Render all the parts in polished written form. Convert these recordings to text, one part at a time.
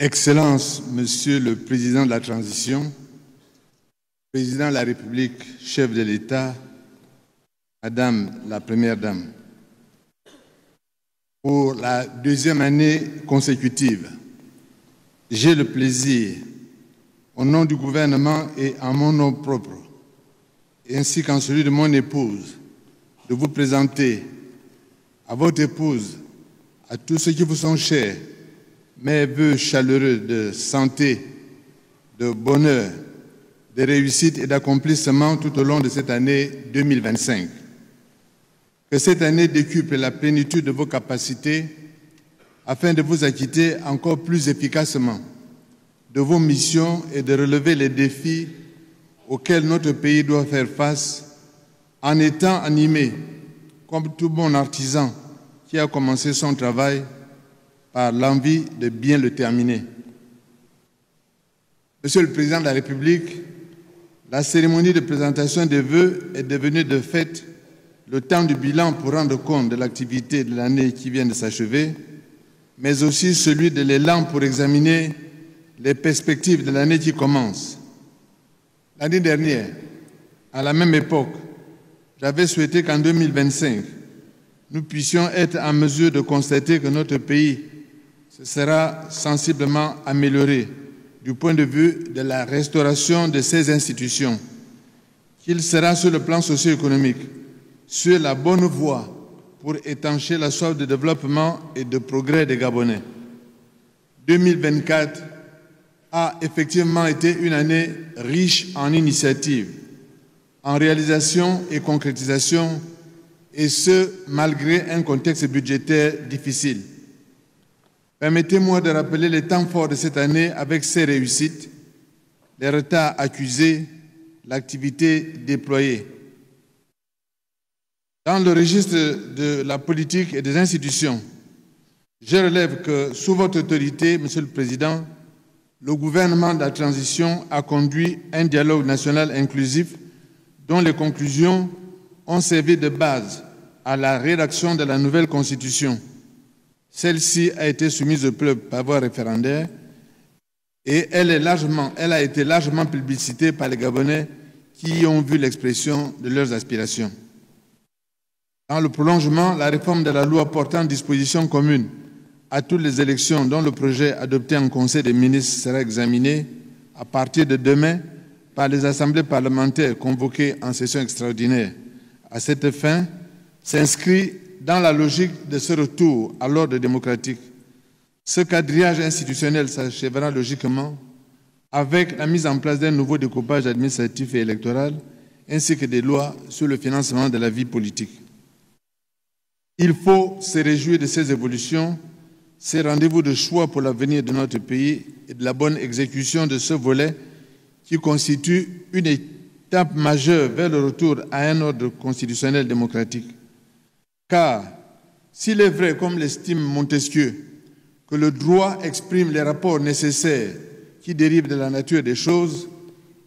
Excellences, Monsieur le Président de la Transition, Président de la République, chef de l'État, Madame la Première Dame, pour la deuxième année consécutive, j'ai le plaisir, au nom du gouvernement et en mon nom propre, ainsi qu'en celui de mon épouse, de vous présenter à votre épouse, à tous ceux qui vous sont chers, mes vœux chaleureux de santé, de bonheur, de réussite et d'accomplissement tout au long de cette année 2025. Que cette année décuple la plénitude de vos capacités afin de vous acquitter encore plus efficacement de vos missions et de relever les défis auxquels notre pays doit faire face en étant animé, comme tout bon artisan qui a commencé son travail, par l'envie de bien le terminer. Monsieur le Président de la République, la cérémonie de présentation des vœux est devenue de fait le temps du bilan pour rendre compte de l'activité de l'année qui vient de s'achever, mais aussi celui de l'élan pour examiner les perspectives de l'année qui commence. L'année dernière, à la même époque, j'avais souhaité qu'en 2025, nous puissions être en mesure de constater que notre pays se sera sensiblement amélioré du point de vue de la restauration de ses institutions, qu'il sera sur le plan socio-économique sur la bonne voie pour étancher la soif de développement et de progrès des Gabonais. 2024 a effectivement été une année riche en initiatives, en réalisations et concrétisations, et ce, malgré un contexte budgétaire difficile. Permettez-moi de rappeler les temps forts de cette année avec ses réussites, les retards accusés, l'activité déployée. Dans le registre de la politique et des institutions, je relève que, sous votre autorité, Monsieur le Président, le gouvernement de la transition a conduit un dialogue national inclusif dont les conclusions ont servi de base à la rédaction de la nouvelle Constitution. Celle-ci a été soumise au peuple par voie référendaire et elle a été largement plébiscitée par les Gabonais qui y ont vu l'expression de leurs aspirations. Dans le prolongement, la réforme de la loi portant dispositions communes à toutes les élections dont le projet adopté en Conseil des ministres sera examiné à partir de demain par les assemblées parlementaires convoquées en session extraordinaire. À cette fin, s'inscrit dans la logique de ce retour à l'ordre démocratique. Ce quadrillage institutionnel s'achèvera logiquement avec la mise en place d'un nouveau découpage administratif et électoral ainsi que des lois sur le financement de la vie politique. Il faut se réjouir de ces évolutions, ces rendez-vous de choix pour l'avenir de notre pays et de la bonne exécution de ce volet qui constitue une étape majeure vers le retour à un ordre constitutionnel démocratique. Car s'il est vrai, comme l'estime Montesquieu, que le droit exprime les rapports nécessaires qui dérivent de la nature des choses,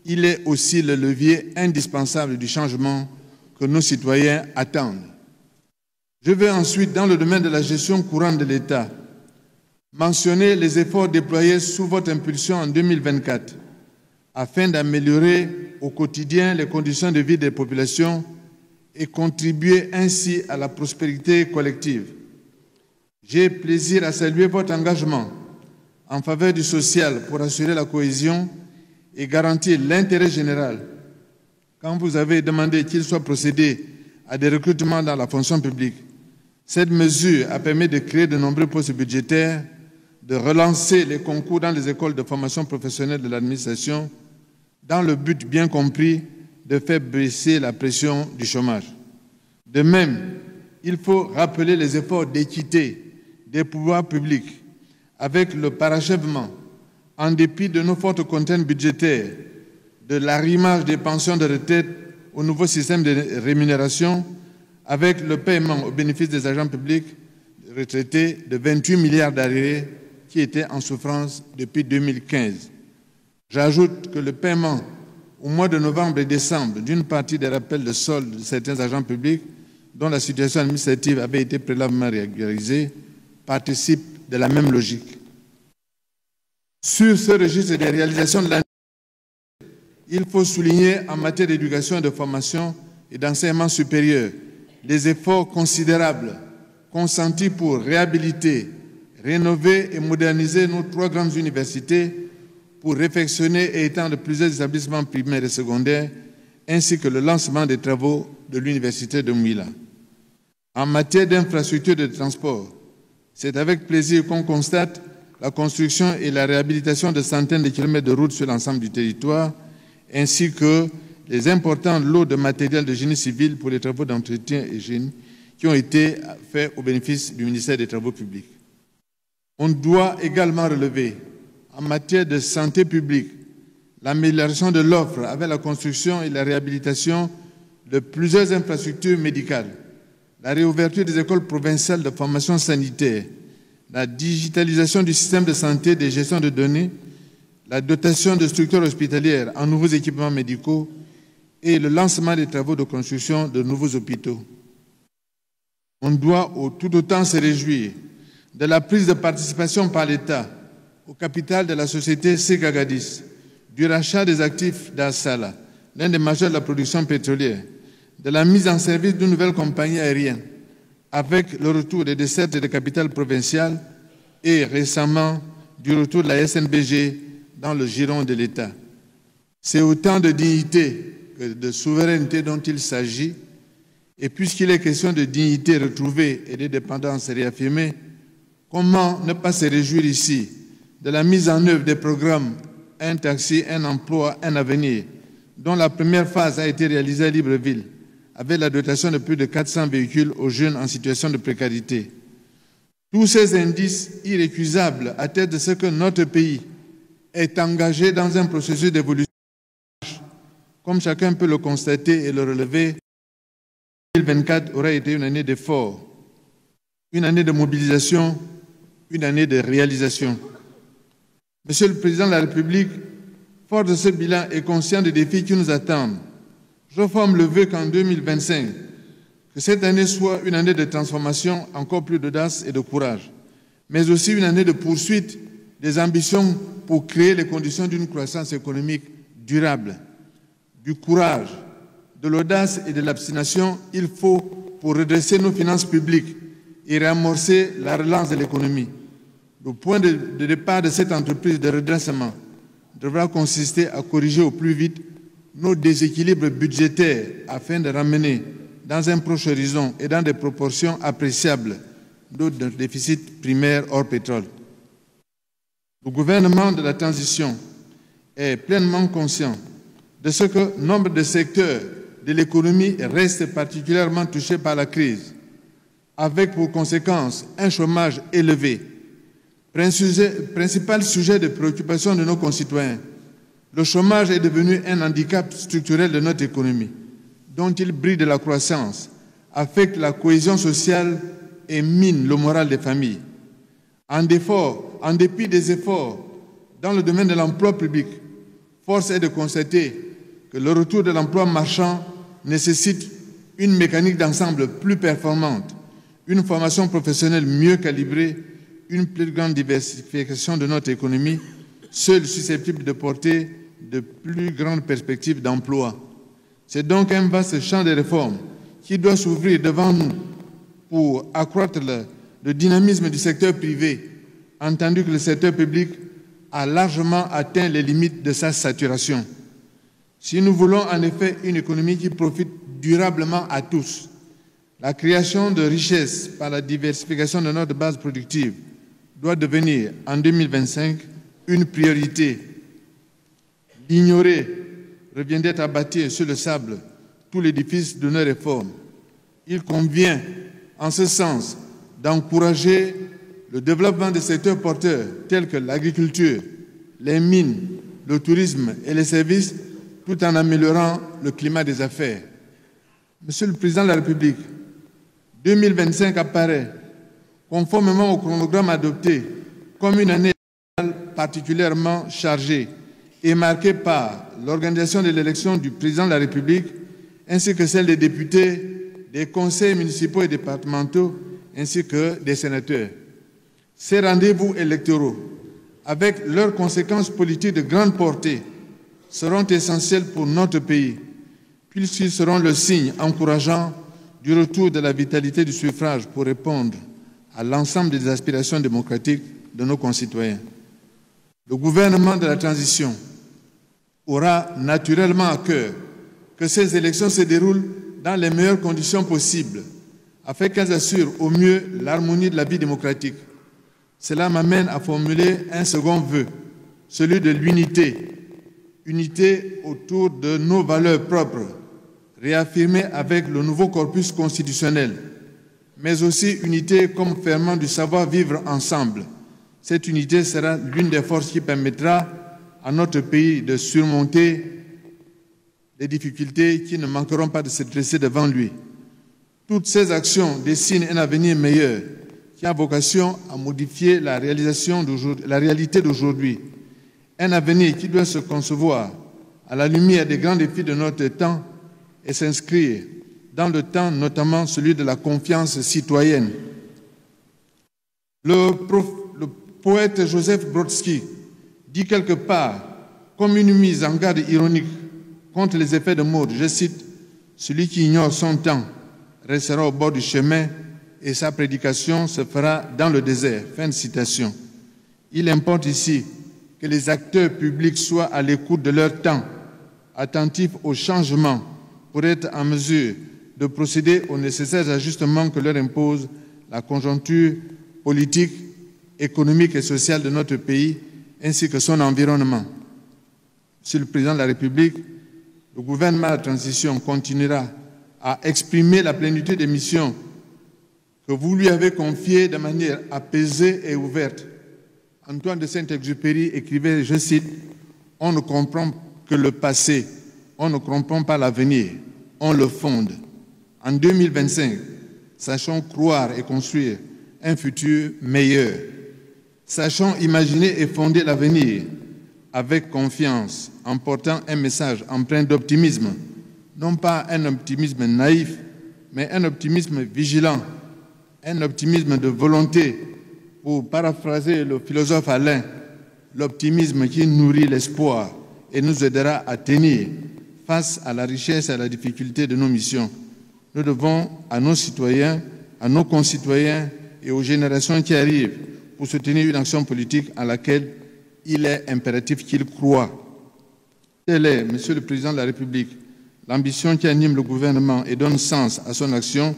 il est aussi le levier indispensable du changement que nos citoyens attendent. Je vais ensuite, dans le domaine de la gestion courante de l'État, mentionner les efforts déployés sous votre impulsion en 2024 afin d'améliorer au quotidien les conditions de vie des populations et contribuer ainsi à la prospérité collective. J'ai plaisir à saluer votre engagement en faveur du social pour assurer la cohésion et garantir l'intérêt général. Quand vous avez demandé qu'il soit procédé à des recrutements dans la fonction publique, cette mesure a permis de créer de nombreux postes budgétaires, de relancer les concours dans les écoles de formation professionnelle de l'administration, dans le but bien compris de faire baisser la pression du chômage. De même, il faut rappeler les efforts d'équité des pouvoirs publics avec le parachèvement, en dépit de nos fortes contraintes budgétaires, de l'arrimage des pensions de retraite au nouveau système de rémunération avec le paiement au bénéfice des agents publics retraités de 28 milliards d'arriérés qui étaient en souffrance depuis 2015. J'ajoute que le paiement au mois de novembre et décembre d'une partie des rappels de solde de certains agents publics dont la situation administrative avait été préalablement régularisée participe de la même logique. Sur ce registre des réalisations de l'année, il faut souligner en matière d'éducation, de formation et d'enseignement supérieur les efforts considérables consentis pour réhabiliter, rénover et moderniser nos 3 grandes universités, pour réfectionner et étendre plusieurs établissements primaires et secondaires, ainsi que le lancement des travaux de l'université de Mouila. En matière d'infrastructures de transport, c'est avec plaisir qu'on constate la construction et la réhabilitation de centaines de kilomètres de routes sur l'ensemble du territoire, ainsi que les importants lots de matériel de génie civil pour les travaux d'entretien et génie qui ont été faits au bénéfice du ministère des Travaux publics. On doit également relever, en matière de santé publique, l'amélioration de l'offre avec la construction et la réhabilitation de plusieurs infrastructures médicales, la réouverture des écoles provinciales de formation sanitaire, la digitalisation du système de santé, des gestions de données, la dotation de structures hospitalières en nouveaux équipements médicaux et le lancement des travaux de construction de nouveaux hôpitaux. On doit tout autant se réjouir de la prise de participation par l'État au capital de la société Segagadis, du rachat des actifs d'Assala, l'un des majeurs de la production pétrolière, de la mise en service d'une nouvelle compagnie aérienne, avec le retour des dessertes de capitales provinciales et récemment du retour de la SNBG dans le giron de l'État. C'est autant de dignité que de souveraineté dont il s'agit, et puisqu'il est question de dignité retrouvée et de dépendance réaffirmée, comment ne pas se réjouir ici de la mise en œuvre des programmes Un taxi, un emploi, un avenir, dont la première phase a été réalisée à Libreville, avec la dotation de plus de 400 véhicules aux jeunes en situation de précarité. Tous ces indices irrécusables attestent de ce que notre pays est engagé dans un processus d'évolution. Comme chacun peut le constater et le relever, 2024 aura été une année d'effort, une année de mobilisation, une année de réalisation. Monsieur le Président de la République, fort de ce bilan et conscient des défis qui nous attendent, je forme le vœu qu'en 2025, que cette année soit une année de transformation encore plus d'audace et de courage, mais aussi une année de poursuite des ambitions pour créer les conditions d'une croissance économique durable. Du courage, de l'audace et de l'abstination, il faut pour redresser nos finances publiques et réamorcer la relance de l'économie. Le point de départ de cette entreprise de redressement devra consister à corriger au plus vite nos déséquilibres budgétaires afin de ramener dans un proche horizon et dans des proportions appréciables notre déficit primaire hors pétrole. Le gouvernement de la transition est pleinement conscient de ce que nombre de secteurs de l'économie restent particulièrement touchés par la crise, avec pour conséquence un chômage élevé. Principal sujet de préoccupation de nos concitoyens, le chômage est devenu un handicap structurel de notre économie, dont il bride la croissance, affecte la cohésion sociale et mine le moral des familles. En dépit des efforts dans le domaine de l'emploi public, force est de constater que le retour de l'emploi marchand nécessite une mécanique d'ensemble plus performante, une formation professionnelle mieux calibrée, une plus grande diversification de notre économie, seule susceptible de porter de plus grandes perspectives d'emploi. C'est donc un vaste champ de réformes qui doit s'ouvrir devant nous pour accroître le dynamisme du secteur privé, entendu que le secteur public a largement atteint les limites de sa saturation. Si nous voulons en effet une économie qui profite durablement à tous, la création de richesses par la diversification de notre base productive doit devenir en 2025 une priorité. L'ignorer revient d'être à bâtir sur le sable tout l'édifice de nos réformes. Il convient, en ce sens, d'encourager le développement des secteurs porteurs tels que l'agriculture, les mines, le tourisme et les services, tout en améliorant le climat des affaires. Monsieur le Président de la République, 2025 apparaît, conformément au chronogramme adopté, comme une année particulièrement chargée et marquée par l'organisation de l'élection du Président de la République ainsi que celle des députés, des conseils municipaux et départementaux ainsi que des sénateurs. Ces rendez-vous électoraux avec leurs conséquences politiques de grande portée, seront essentiels pour notre pays, puisqu'ils seront le signe encourageant du retour de la vitalité du suffrage pour répondre à l'ensemble des aspirations démocratiques de nos concitoyens. Le gouvernement de la transition aura naturellement à cœur que ces élections se déroulent dans les meilleures conditions possibles, afin qu'elles assurent au mieux l'harmonie de la vie démocratique. Cela m'amène à formuler un second vœu, celui de l'unité. Unité autour de nos valeurs propres, réaffirmées avec le nouveau corpus constitutionnel, mais aussi unité comme ferment du savoir-vivre ensemble. Cette unité sera l'une des forces qui permettra à notre pays de surmonter les difficultés qui ne manqueront pas de se dresser devant lui. Toutes ces actions dessinent un avenir meilleur qui a vocation à modifier la réalité d'aujourd'hui. Un avenir qui doit se concevoir à la lumière des grands défis de notre temps et s'inscrire dans le temps, notamment celui de la confiance citoyenne. Le poète Joseph Brodsky dit quelque part, comme une mise en garde ironique contre les effets de mode, je cite, « Celui qui ignore son temps restera au bord du chemin et sa prédication se fera dans le désert. » Fin de citation. Il importe ici que les acteurs publics soient à l'écoute de leur temps, attentifs aux changements pour être en mesure de procéder aux nécessaires ajustements que leur impose la conjoncture politique, économique et sociale de notre pays, ainsi que son environnement. Monsieur le Président de la République, le gouvernement de la transition continuera à exprimer la plénitude des missions que vous lui avez confiées de manière apaisée et ouverte. Antoine de Saint-Exupéry écrivait, je cite, « On ne comprend que le passé, on ne comprend pas l'avenir, on le fonde. » En 2025, sachons croire et construire un futur meilleur. Sachons imaginer et fonder l'avenir avec confiance, en portant un message empreint d'optimisme, non pas un optimisme naïf, mais un optimisme vigilant, un optimisme de volonté, pour paraphraser le philosophe Alain, l'optimisme qui nourrit l'espoir et nous aidera à tenir face à la richesse et à la difficulté de nos missions. Nous devons à nos citoyens, à nos concitoyens et aux générations qui arrivent pour soutenir une action politique à laquelle il est impératif qu'ils croient. Telle est, Monsieur le Président de la République, l'ambition qui anime le gouvernement et donne sens à son action.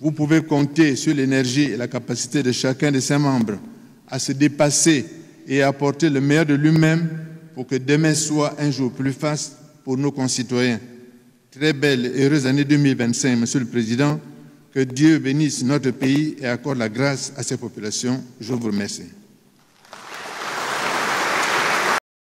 Vous pouvez compter sur l'énergie et la capacité de chacun de ses membres à se dépasser et à apporter le meilleur de lui-même pour que demain soit un jour plus faste pour nos concitoyens. Très belle et heureuse année 2025, Monsieur le Président. Que Dieu bénisse notre pays et accorde la grâce à ses populations. Je vous remercie.